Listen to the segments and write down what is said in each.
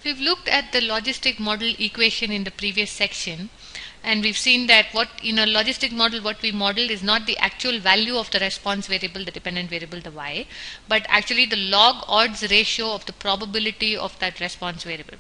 We've looked at the logistic model equation in the previous section, and we've seen that what in a logistic model what we model is not the actual value of the response variable, the dependent variable, the y, but actually the log odds ratio of the probability of that response variable.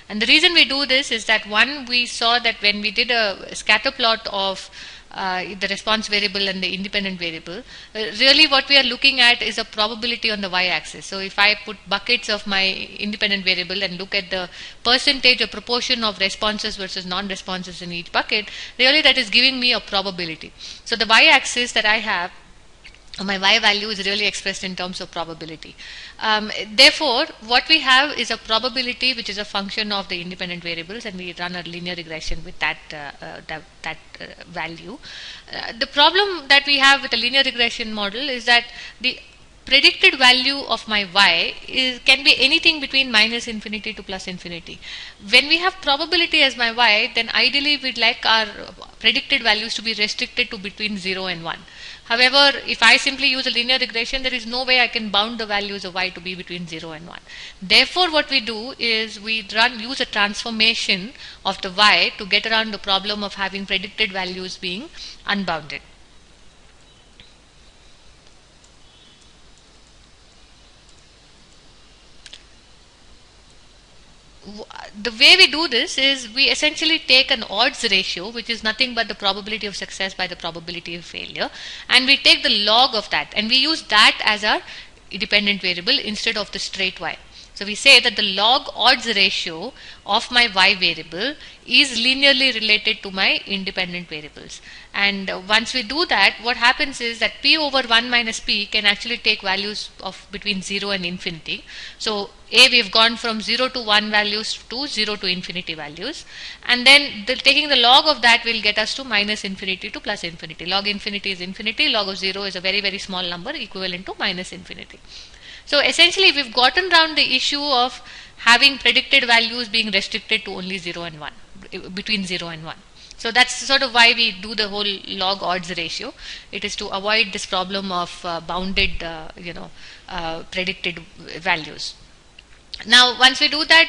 And the reason we do this is that one, we saw that when we did a scatter plot of the response variable and the independent variable, really what we are looking at is a probability on the y-axis. So if I put buckets of my independent variable and look at the percentage or proportion of responses versus non-responses in each bucket, really that is giving me a probability. So the y-axis that I have, my y value, is really expressed in terms of probability. Therefore, what we have is a probability which is a function of the independent variables, and we run a linear regression with that value. The problem that we have with a linear regression model is that the predicted value of my y can be anything between minus infinity to plus infinity. When we have probability as my y, then ideally we'd like our predicted values to be restricted to between 0 and 1. However, if I simply use a linear regression, there is no way I can bound the values of y to be between 0 and 1. Therefore, what we do is we use a transformation of the y to get around the problem of having predicted values being unbounded. The way we do this is we essentially take an odds ratio, which is nothing but the probability of success by the probability of failure, and we take the log of that, and we use that as our dependent variable instead of the straight y. So we say that the log odds ratio of my y variable is linearly related to my independent variables. And once we do that, what happens is that p over 1 minus p can actually take values of between 0 and infinity. So we've gone from 0 to 1 values to 0 to infinity values, and then taking the log of that will get us to minus infinity to plus infinity. Log infinity is infinity, log of 0 is a very, very small number equivalent to minus infinity. So essentially we've gotten around the issue of having predicted values being restricted to only 0 and 1, between 0 and 1. So that's sort of why we do the whole log odds ratio. It is to avoid this problem of bounded predicted values. Now once we do that,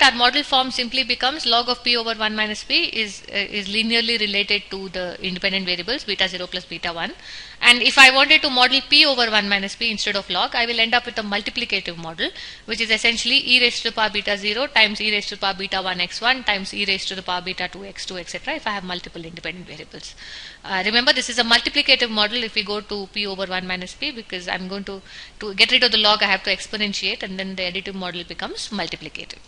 our model form simply becomes log of p over 1 minus p is linearly related to the independent variables beta 0 plus beta 1. And if I wanted to model p over 1 minus p instead of log, I will end up with a multiplicative model, which is essentially e raised to the power beta 0 times e raised to the power beta 1 x1 times e raised to the power beta 2 x2, etc. if I have multiple independent variables. Remember, this is a multiplicative model if we go to p over 1 minus p, because I'm going to get rid of the log, I have to exponentiate, and then the additive model becomes multiplicative.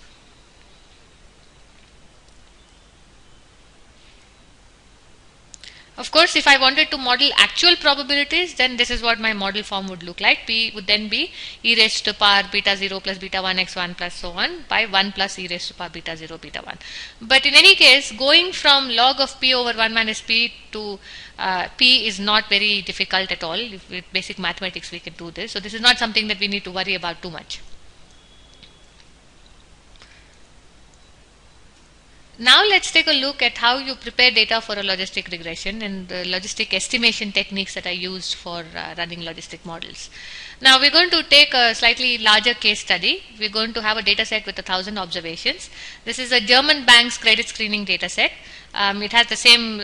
Of course, if I wanted to model actual probabilities, then this is what my model form would look like. P would then be e raised to the power beta 0 plus beta 1 x1 plus so on by 1 plus e raised to the power beta 0 beta 1. But in any case, going from log of p over 1 minus p to p is not very difficult at all. With basic mathematics we can do this. So this is not something that we need to worry about too much. Now let's take a look at how you prepare data for a logistic regression and the logistic estimation techniques that I used for running logistic models. Now we're going to take a slightly larger case study. We're going to have a data set with 1,000 observations. This is a German bank's credit screening data set. It has the same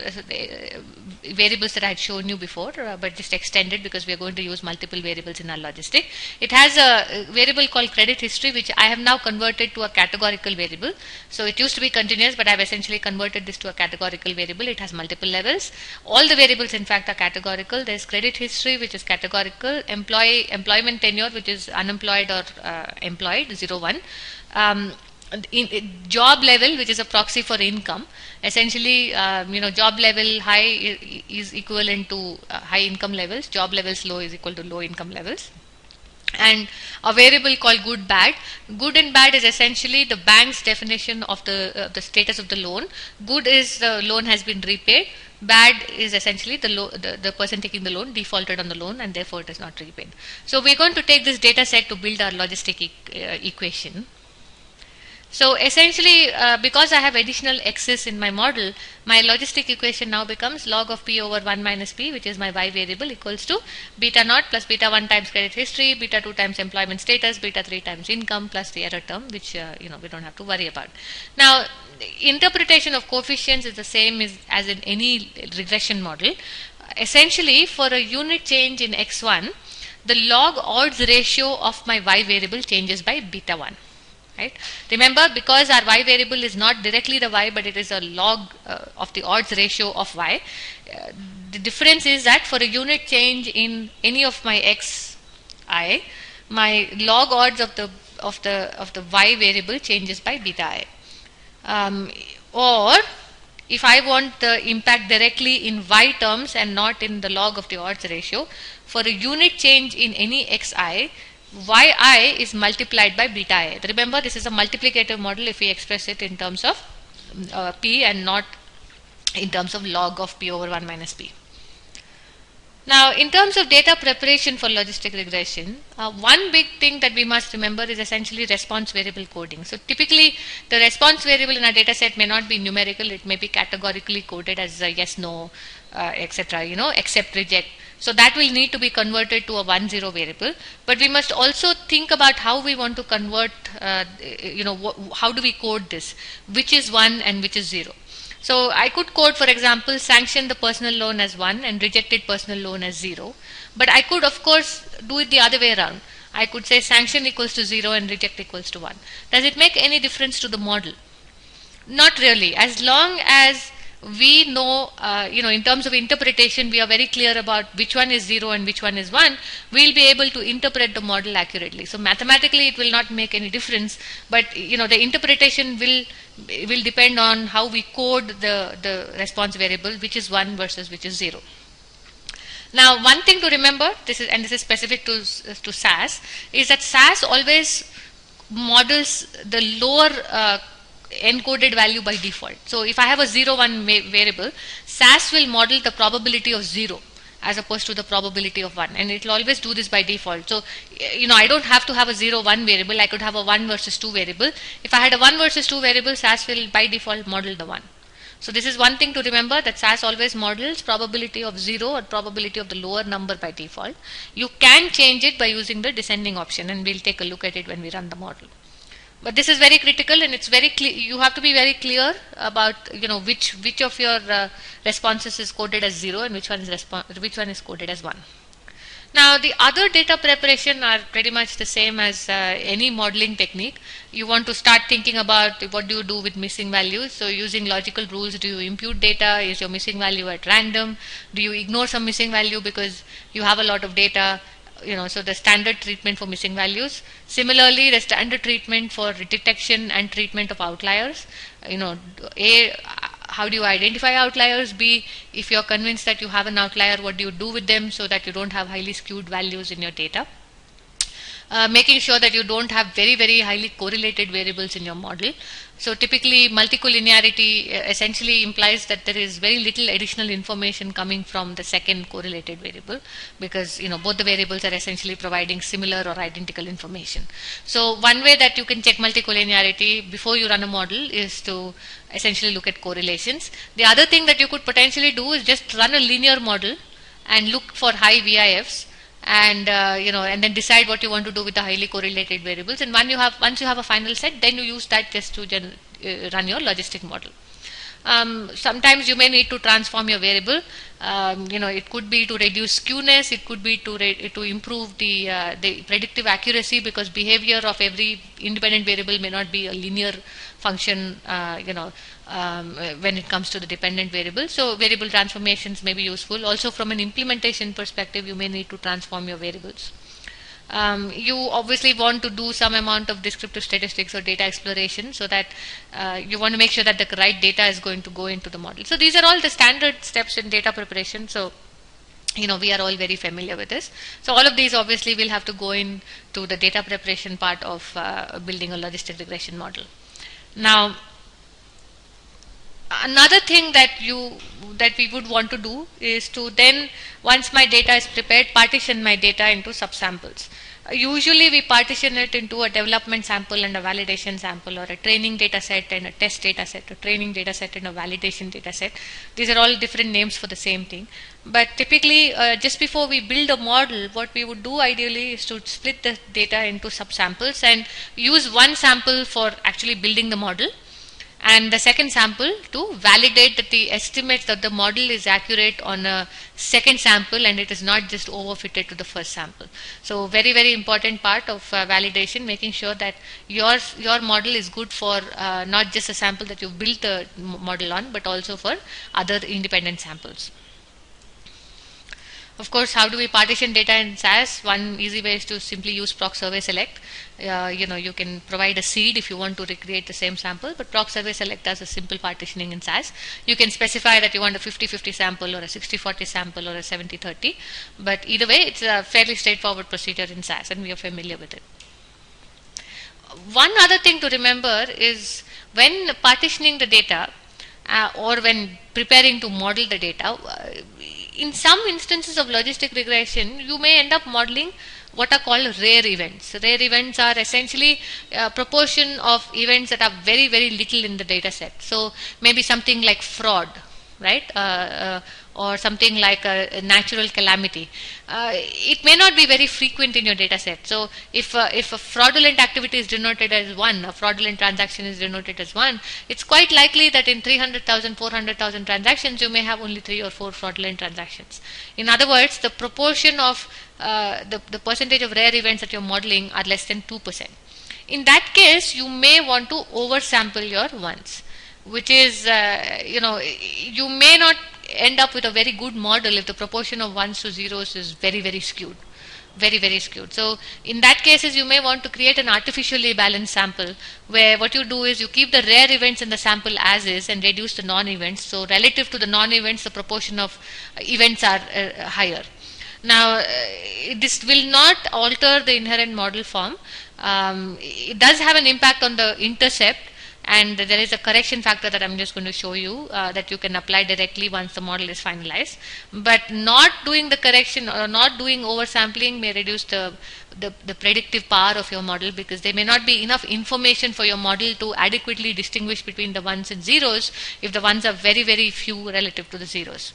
variables that I had shown you before, but just extended because we are going to use multiple variables in our logistic. It has a variable called credit history, which I have now converted to a categorical variable. So it used to be continuous, but I've essentially converted this to a categorical variable. It has multiple levels. All the variables in fact are categorical. There's credit history, which is categorical, employment tenure, which is unemployed or employed, 0, 1. Job level, which is a proxy for income. Essentially, job level high is equivalent to high income levels. Job levels low is equal to low income levels. And a variable called good bad. Good and bad is essentially the bank's definition of the status of the loan. Good is the loan has been repaid. Bad is essentially the person taking the loan defaulted on the loan and therefore it is not repaid. So we're going to take this data set to build our logistic equation. So essentially, because I have additional x's in my model, my logistic equation now becomes log of p over 1 minus p, which is my y variable, equals to beta naught plus beta 1 times credit history, beta 2 times employment status, beta 3 times income, plus the error term, which we don't have to worry about. Now, interpretation of coefficients is the same as in any regression model. Essentially, for a unit change in x1, the log odds ratio of my y variable changes by beta 1. Right? Remember, because our y variable is not directly the y, but it is a log of the odds ratio of y. The difference is that for a unit change in any of my xi, my log odds of the y variable changes by beta I. Or if I want the impact directly in y terms and not in the log of the odds ratio, for a unit change in any xi, yi is multiplied by beta I. Remember, this is a multiplicative model if we express it in terms of p and not in terms of log of p over 1 minus p. Now, in terms of data preparation for logistic regression, one big thing that we must remember is essentially response variable coding. So, typically, the response variable in a data set may not be numerical, it may be categorically coded as yes, no, etc., accept, reject. So, that will need to be converted to a 1-0 variable. But we must also think about how we want to convert, how do we code this, which is 1 and which is 0. So I could code, for example, sanction the personal loan as 1 and rejected personal loan as 0. But I could, of course, do it the other way around. I could say sanction equals to 0 and reject equals to 1. Does it make any difference to the model? Not really. As long as we know, in terms of interpretation, we are very clear about which one is 0 and which one is 1, we'll be able to interpret the model accurately. So mathematically, it will not make any difference, but the interpretation will depend on how we code the response variable, which is 1 versus which is 0. Now, one thing to remember, this is specific to SAS, is that SAS always models the lower encoded value by default. So if I have a 0-1 variable, SAS will model the probability of 0 as opposed to the probability of 1, and it will always do this by default. So I don't have to have a 0-1 variable. I could have a 1 versus 2 variable. If I had a 1 versus 2 variable, SAS will by default model the 1. So this is one thing to remember, that SAS always models probability of 0 or probability of the lower number by default. You can change it by using the descending option, and we'll take a look at it when we run the model. But this is very critical, and it's very clear. You have to be very clear about which of your responses is coded as 0 and which one is coded as 1. Now, the other data preparation are pretty much the same as any modeling technique. You want to start thinking about what do you do with missing values. So using logical rules, do you impute data? Is your missing value at random? Do you ignore some missing value because you have a lot of data? So the standard treatment for missing values. Similarly, the standard treatment for detection and treatment of outliers. A, how do you identify outliers? B, if you're convinced that you have an outlier, what do you do with them so that you don't have highly skewed values in your data? Making sure that you don't have very, very highly correlated variables in your model. So typically, multicollinearity essentially implies that there is very little additional information coming from the second correlated variable, because both the variables are essentially providing similar or identical information. So one way that you can check multicollinearity before you run a model is to essentially look at correlations. The other thing that you could potentially do is just run a linear model and look for high VIFs, and and then decide what you want to do with the highly correlated variables. And once you have a final set, then you use that just to run your logistic model. Sometimes you may need to transform your variable. It could be to reduce skewness. It could be to improve the predictive accuracy, because behavior of every independent variable may not be a linear function. When it comes to the dependent variable. So variable transformations may be useful. Also, from an implementation perspective, you may need to transform your variables. You obviously want to do some amount of descriptive statistics or data exploration, so that you want to make sure that the right data is going to go into the model. So these are all the standard steps in data preparation. So we are all very familiar with this. So all of these obviously will have to go into the data preparation part of building a logistic regression model. Now, another thing that we would want to do is to then, once my data is prepared, partition my data into subsamples. Usually we partition it into a development sample and a validation sample, or a training data set and a test data set, a training data set and a validation data set. These are all different names for the same thing. But typically, just before we build a model, what we would do ideally is to split the data into subsamples and use one sample for actually building the model, and the second sample to validate that the estimates that the model is accurate on a second sample and it is not just overfitted to the first sample. So very important part of validation, making sure that your model is good for not just a sample that you've built the model on, but also for other independent samples. Of course, how do we partition data in SAS? One easy way is to simply use proc survey select. You can provide a seed if you want to recreate the same sample, but proc survey select does a simple partitioning in SAS. You can specify that you want a 50-50 sample or a 60-40 sample or a 70-30, but either way, it's a fairly straightforward procedure in SAS and we are familiar with it. One other thing to remember is when partitioning the data or when preparing to model the data, in some instances of logistic regression, you may end up modeling what are called rare events. Rare events are essentially a proportion of events that are very little in the data set. So maybe something like fraud, right? Or something like a natural calamity. It may not be very frequent in your data set. So if a fraudulent activity is denoted as 1, a fraudulent transaction is denoted as 1, it's quite likely that in 300,000, 400,000 transactions, you may have only 3 or 4 fraudulent transactions. In other words, the proportion of the percentage of rare events that you're modeling are less than 2%. In that case, you may want to oversample your ones, which is, you may not end up with a very good model if the proportion of ones to zeros is very skewed. Very skewed. So in that cases, you may want to create an artificially balanced sample where what you do is you keep the rare events in the sample as is and reduce the non-events. So relative to the non-events, the proportion of events are higher. Now, this will not alter the inherent model form. It does have an impact on the intercept, and there is a correction factor that I'm just going to show you that you can apply directly once the model is finalized. But not doing the correction or not doing oversampling may reduce the predictive power of your model, because there may not be enough information for your model to adequately distinguish between the ones and zeros if the ones are very few relative to the zeros.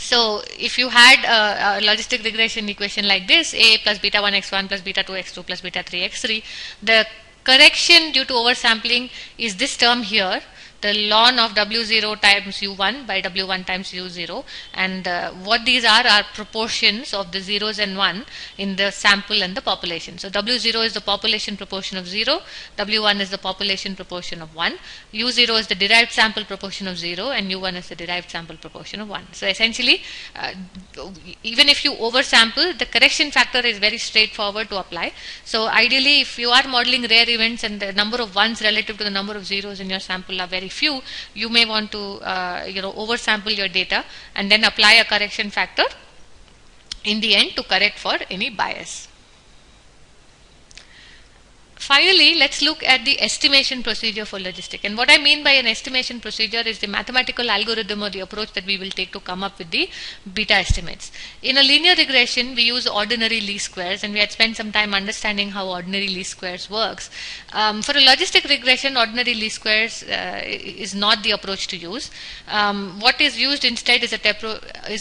So if you had a logistic regression equation like this, A plus beta 1 x1 plus beta 2 x2 plus beta 3 x3, the correction due to oversampling is this term here, the ln of W0 times U1 by W1 times U0, and what these are proportions of the zeros and 1 in the sample and the population. So W0 is the population proportion of 0, W1 is the population proportion of 1, U0 is the derived sample proportion of 0, and U1 is the derived sample proportion of 1. So essentially, even if you oversample, the correction factor is very straightforward to apply. So ideally, if you are modeling rare events and the number of ones relative to the number of zeros in your sample are very few, you may want to oversample your data and then apply a correction factor in the end to correct for any bias. Finally, let's look at the estimation procedure for logistic. And what I mean by an estimation procedure is the mathematical algorithm or the approach that we will take to come up with the beta estimates. In a linear regression, we use ordinary least squares, and we had spent some time understanding how ordinary least squares works. For a logistic regression, ordinary least squares is not the approach to use. What is used instead is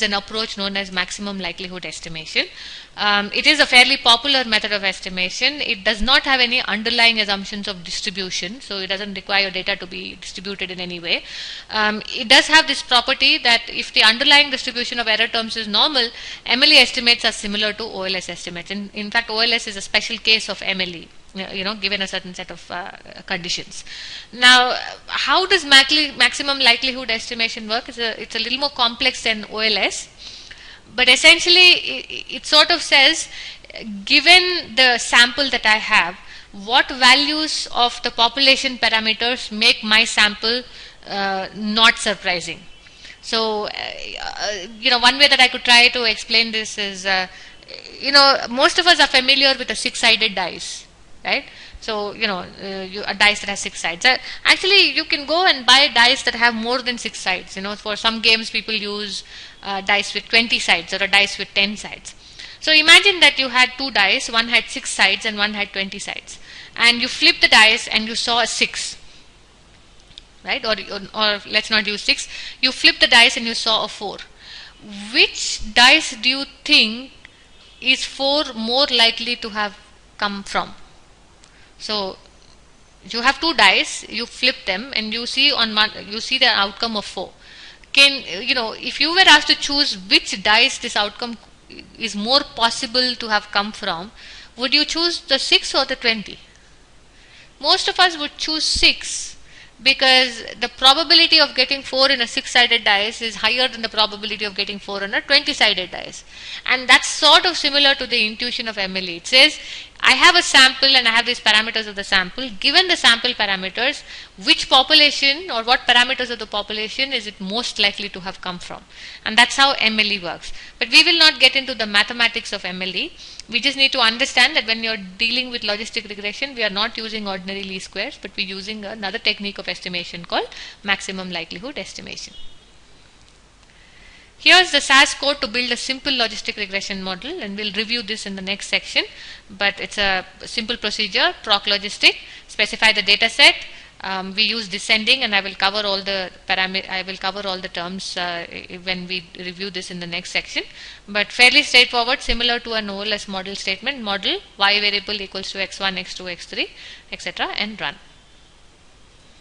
an approach known as maximum likelihood estimation. It is a fairly popular method of estimation. It does not have any underlying assumptions of distribution, so it doesn't require data to be distributed in any way. It does have this property that if the underlying distribution of error terms is normal, MLE estimates are similar to OLS estimates. In fact, OLS is a special case of MLE, given a certain set of conditions. Now, how does maximum likelihood estimation work? It's a little more complex than OLS. But essentially, it sort of says, given the sample that I have, what values of the population parameters make my sample not surprising? So, one way that I could try to explain this is, most of us are familiar with a 6-sided dice, right? So, a dice that has 6 sides. Actually, you can go and buy dice that have more than 6 sides. For some games, people use dice with 20 sides or a dice with 10 sides. So imagine that you had two dice, one had 6 sides and one had 20 sides, and you flipped the dice and you saw a 6, right? Or let's not use 6, you flipped the dice and you saw a 4. Which dice do you think is 4 more likely to have come from? So you have two dice, you flip them and you see you see the outcome of 4. Can if you were asked to choose which dice this outcome is more possible to have come from, would you choose the 6 or the 20? Most of us would choose 6, because the probability of getting 4 in a 6-sided dice is higher than the probability of getting 4 on a 20-sided dice. And that's sort of similar to the intuition of MLE. It says, I have a sample and I have these parameters of the sample. Given the sample parameters, which population or what parameters of the population is it most likely to have come from? And that's how MLE works. But we will not get into the mathematics of MLE. We just need to understand that when you're dealing with logistic regression, we are not using ordinary least squares, but we're using another technique of estimation called maximum likelihood estimation. Here's the SAS code to build a simple logistic regression model, and we'll review this in the next section. But it's a simple procedure: proc logistic, specify the data set. We use descending, and I will cover all the terms when we review this in the next section. But fairly straightforward, similar to an OLS model statement: model y variable equals to x1, x2, x3, etc., and run.